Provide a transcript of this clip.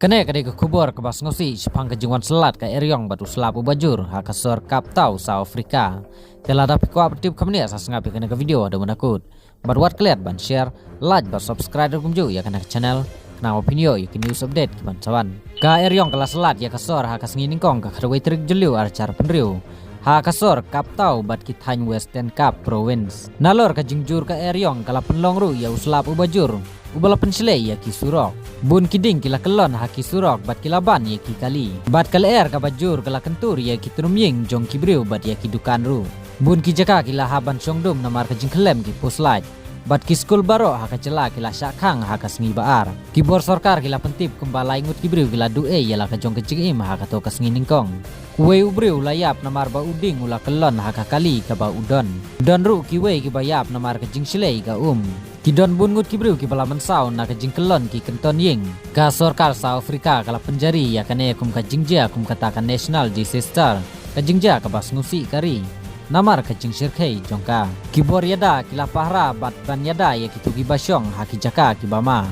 Kene kadai ke kubur ke bas ngosi sepang kejungan selat ke Eryong batu selapu bajur hakasor kaptau sa Afrika. Telah dapat ko update kami asas ngapi kena ke video ada menakut. Berbuat kalian ban share, like, bar subscribe dan kumju ya kena ke channel. Kena opinio ya ke news update ke bancawan. Ka Eryong kelas selat ya kasor hakas nginingkong ke kadawai terik jeliu arcar penriu. Hakasor kaptau bat kitany Western Cape Province. Nalor ka jingjur ka Eryong kala penlongru ya uslap ubajur. Ubala pensilai ya ki surok. Bun kiding kila kelon haki surok bat kilaban ya ki kali. Bat kala er ka bajur kala kentur ya ki trumying jong kibriu bat ya ki dukan ru. Bun ki jaka kila haban syongdum namar ka jingkelem ki puslaj. Bat ki skul baro haka cela kila syakang haka sengi baar. Ki bor sorkar kila pentip kembala ingut kibriu kila du'e yala ka jong kecing im haka to ka sengi ningkong. Kuwe ubriu layap namar ba uding ula kelon haka kali ka ba udon. Don ru kiwe ki bayap namar ka jingsilei ka Ki don bungut kibriu ki balaman saw na ka jingkelon ki kenton ying. Ka sorkar sa Afrika kala penjari ya kane kum ka jingja kum katakan national disaster. Ka jingja ka bas ngusi kari. Namar ka jing shirkei jongka. Ki bor yada kila pahra bat ban yada ya ki tugi basyong haki jaka ki bama.